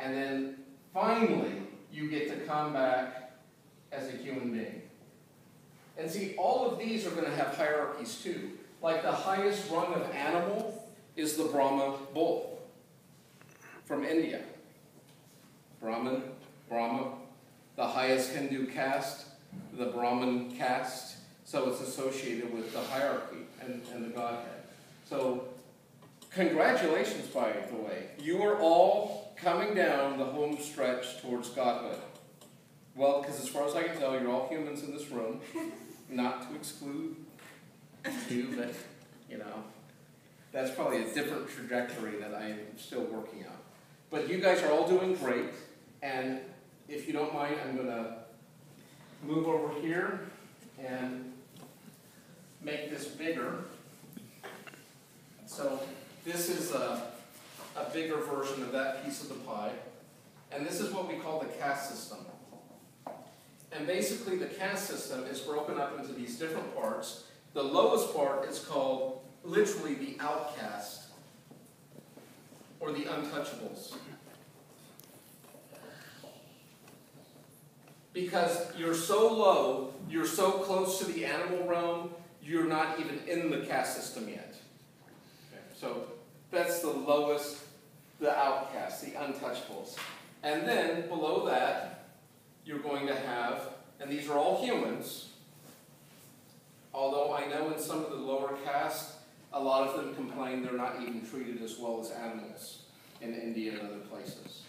And then finally, you get to come back as a human being. And see, all of these are going to have hierarchies too. Like the highest rung of animal is the Brahma bull from India. Brahman, Brahma. The highest Hindu caste, the Brahman caste. So it's associated with the hierarchy and the Godhead. So congratulations, by the way. You are all coming down the home stretch towards Godhood. Well, because as far as I can tell, you're all humans in this room. Not to exclude you, but, you know, that's probably a different trajectory that I am still working on. But you guys are all doing great, and if you don't mind, I'm going to move over here and make this bigger. So this is a bigger version of that piece of the pie, and this is what we call the caste system. And basically the caste system is broken up into these different parts. The lowest part is called literally the outcast, or the untouchables. Because you're so low, you're so close to the animal realm, you're not even in the caste system yet. Okay, so that's the lowest, the outcasts, the untouchables. And then below that, you're going to have, and these are all humans, although I know in some of the lower castes, a lot of them complain they're not even treated as well as animals in India and other places.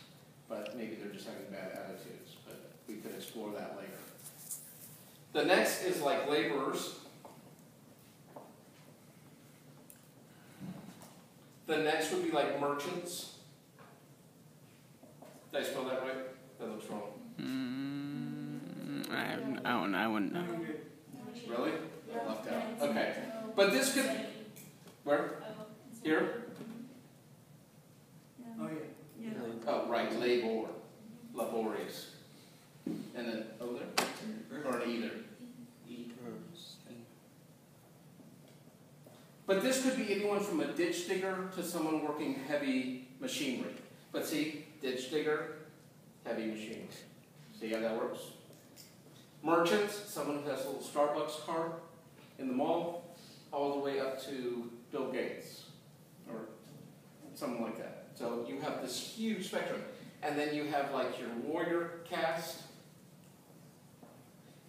But maybe they're just having bad attitudes, but we could explore that later. The next is like laborers. The next would be like merchants. Did I spell that right? That looks wrong. I wouldn't know. Really? Left out. Okay. But this could... Where? Here? Oh, yeah. Oh, right. Labor. Laborious. And then over there? Or an either. But this could be anyone from a ditch digger to someone working heavy machinery. But see, ditch digger, heavy machinery. See how that works? Merchants, someone who has a little Starbucks cart in the mall, all the way up to Bill Gates, or something like that. So you have this huge spectrum. And then you have like your warrior caste,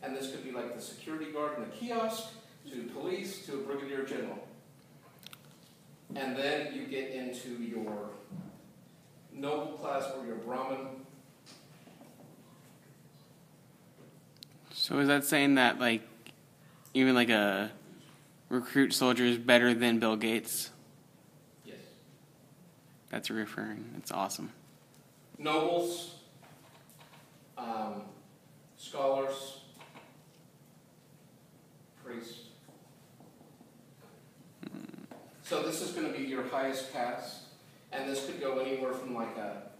and this could be like the security guard in the kiosk, to police, to a brigadier general. And then you get into your noble class or your Brahmin. So is that saying that, like, even like a recruit soldier is better than Bill Gates? Yes. That's referring. That's awesome. Nobles, scholars, priests. So this is going to be your highest caste, and this could go anywhere from like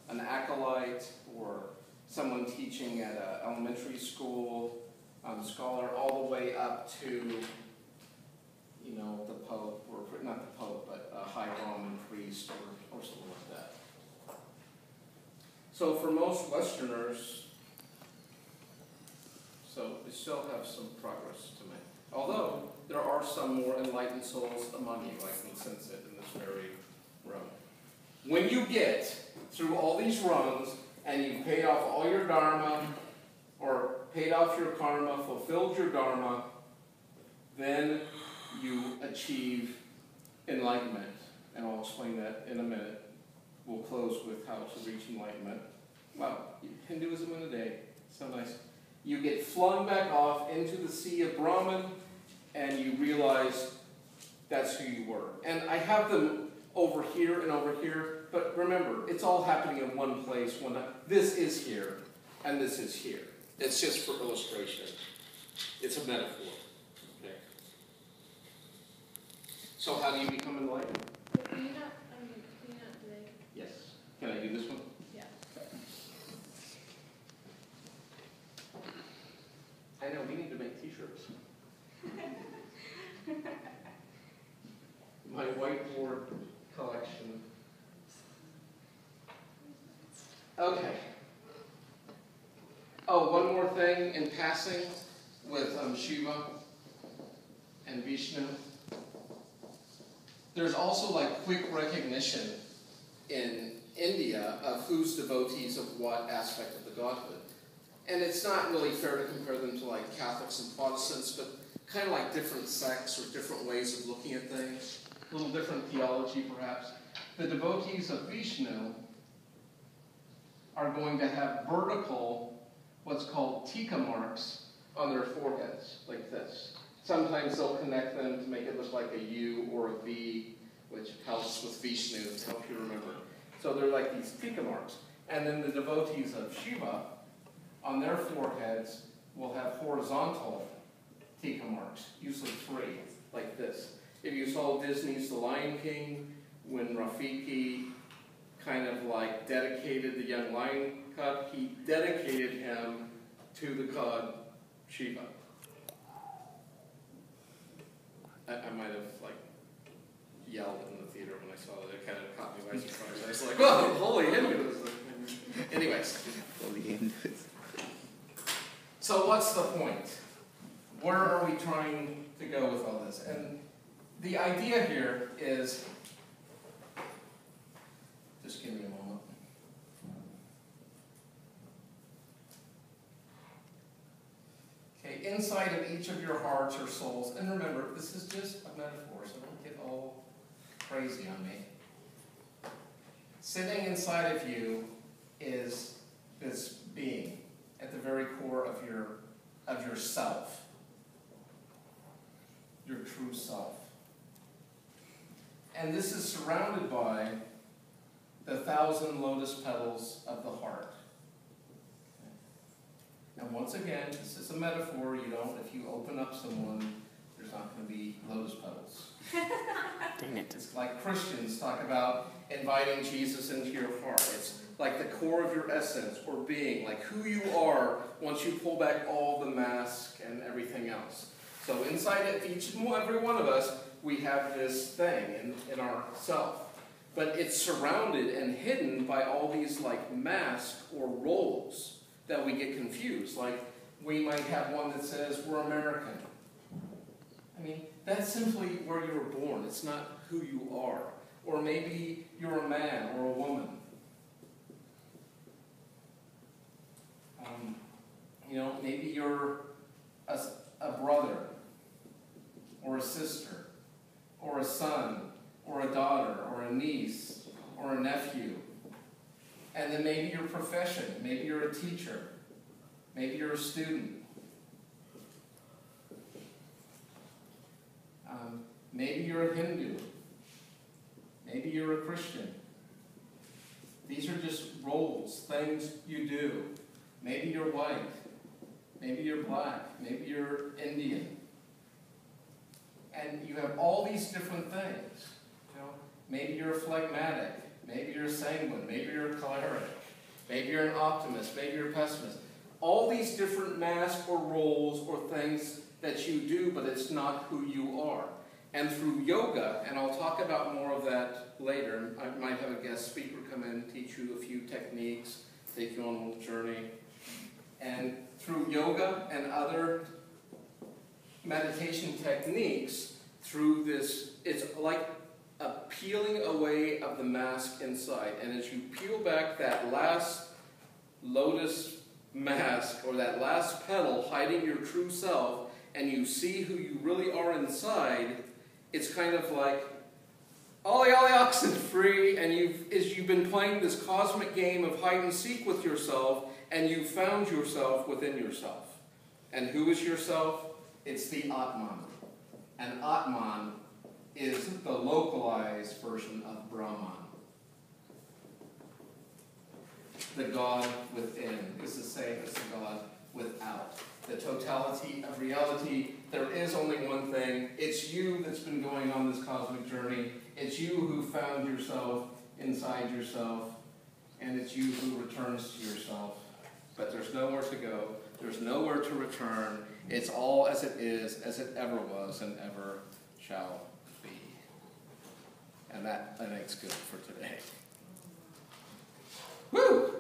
an acolyte or someone teaching at an elementary school, scholar, all the way up to, you know, the Pope, or not the Pope, but a high Roman priest or something like that. So for most Westerners, so we still have some progress to make. Although there are some more enlightened souls among you, I can sense it in this very room. When you get through all these rungs and you've paid off all your dharma, or paid off your karma, fulfilled your dharma, then you achieve enlightenment. And I'll explain that in a minute. We'll close with how to reach enlightenment. Wow, Hinduism in a day. So nice. You get flung back off into the sea of Brahman, and you realize that's who you were. And I have them over here and over here, but remember, it's all happening in one place. This is here, and this is here. It's just for illustration. It's a metaphor. Okay. So how do you become enlightened? Can you not today? Yes. Can I do this one? Yeah. I know, we need to make t-shirts. My whiteboard collection. Okay. Oh, one more thing in passing with Shiva and Vishnu. There's also like quick recognition in India of who's devotees of what aspect of the godhood. And it's not really fair to compare them to like Catholics and Protestants, but kind of like different sects or different ways of looking at things, a little different theology perhaps. The devotees of Vishnu are going to have vertical, what's called tika marks on their foreheads, like this. Sometimes they'll connect them to make it look like a U or a V, which helps with Vishnu to help you remember. So they're like these tika marks. And then the devotees of Shiva, on their foreheads, will have horizontal tika marks, usually 3, like this. If you saw Disney's The Lion King, when Rafiki kind of like dedicated the young lion cub, he dedicated him to the god Shiva. I might have like yelled in the theater when I saw that. It kind of caught me by surprise. I was like, "Whoa, holy Hinduism!" Anyways, Holy Hinduism. so what's the point? Where are we trying to go with all this? And the idea here is, just give me a moment. Okay, inside of each of your hearts or souls, and remember, this is just a metaphor, so don't get all crazy on me. Sitting inside of you is this being at the very core of your self, your true self. And this is surrounded by the 1,000 lotus petals of the heart. And once again, this is a metaphor. If you open up someone, there's not going to be lotus petals. Dang it. It's like Christians talk about inviting Jesus into your heart. It's like the core of your essence or being, like who you are once you pull back all the mask and everything else. So inside of each and every one of us, we have this thing in our self. But it's surrounded and hidden by all these like masks or roles that we get confused. Like we might have one that says we're American. I mean, that's simply where you were born. It's not who you are. Or maybe you're a man or a woman. Maybe you're a brother or a sister or a son or a daughter or a niece or a nephew. And then maybe your profession. Maybe you're a teacher. Maybe you're a student. Maybe you're a Hindu. Maybe you're a Christian. These are just roles, things you do. Maybe you're white. Maybe you're black. Maybe you're Indian. And you have all these different things. Maybe you're a phlegmatic. Maybe you're a sanguine. Maybe you're a choleric. Maybe you're an optimist. Maybe you're a pessimist. All these different masks or roles or things that you do, but it's not who you are. And through yoga, and I'll talk about more of that later. I might have a guest speaker come in and teach you a few techniques, take you on a little journey. And through yoga and other meditation techniques, through this, it's like a peeling away of the mask inside. And as you peel back that last lotus mask, or that last petal hiding your true self, and you see who you really are inside, it's kind of like, ollie ollie oxen free, and you've been playing this cosmic game of hide and seek with yourself, and you've found yourself within yourself. And who is yourself? It's the Atman. And Atman is the localized version of Brahman. The God within is the same as the God without. The totality of reality, there is only one thing. It's you that's been going on this cosmic journey. It's you who found yourself inside yourself. And it's you who returns to yourself. But there's nowhere to go. There's nowhere to return. It's all as it is, as it ever was, and ever shall be. And that, I think, is good for today. Woo!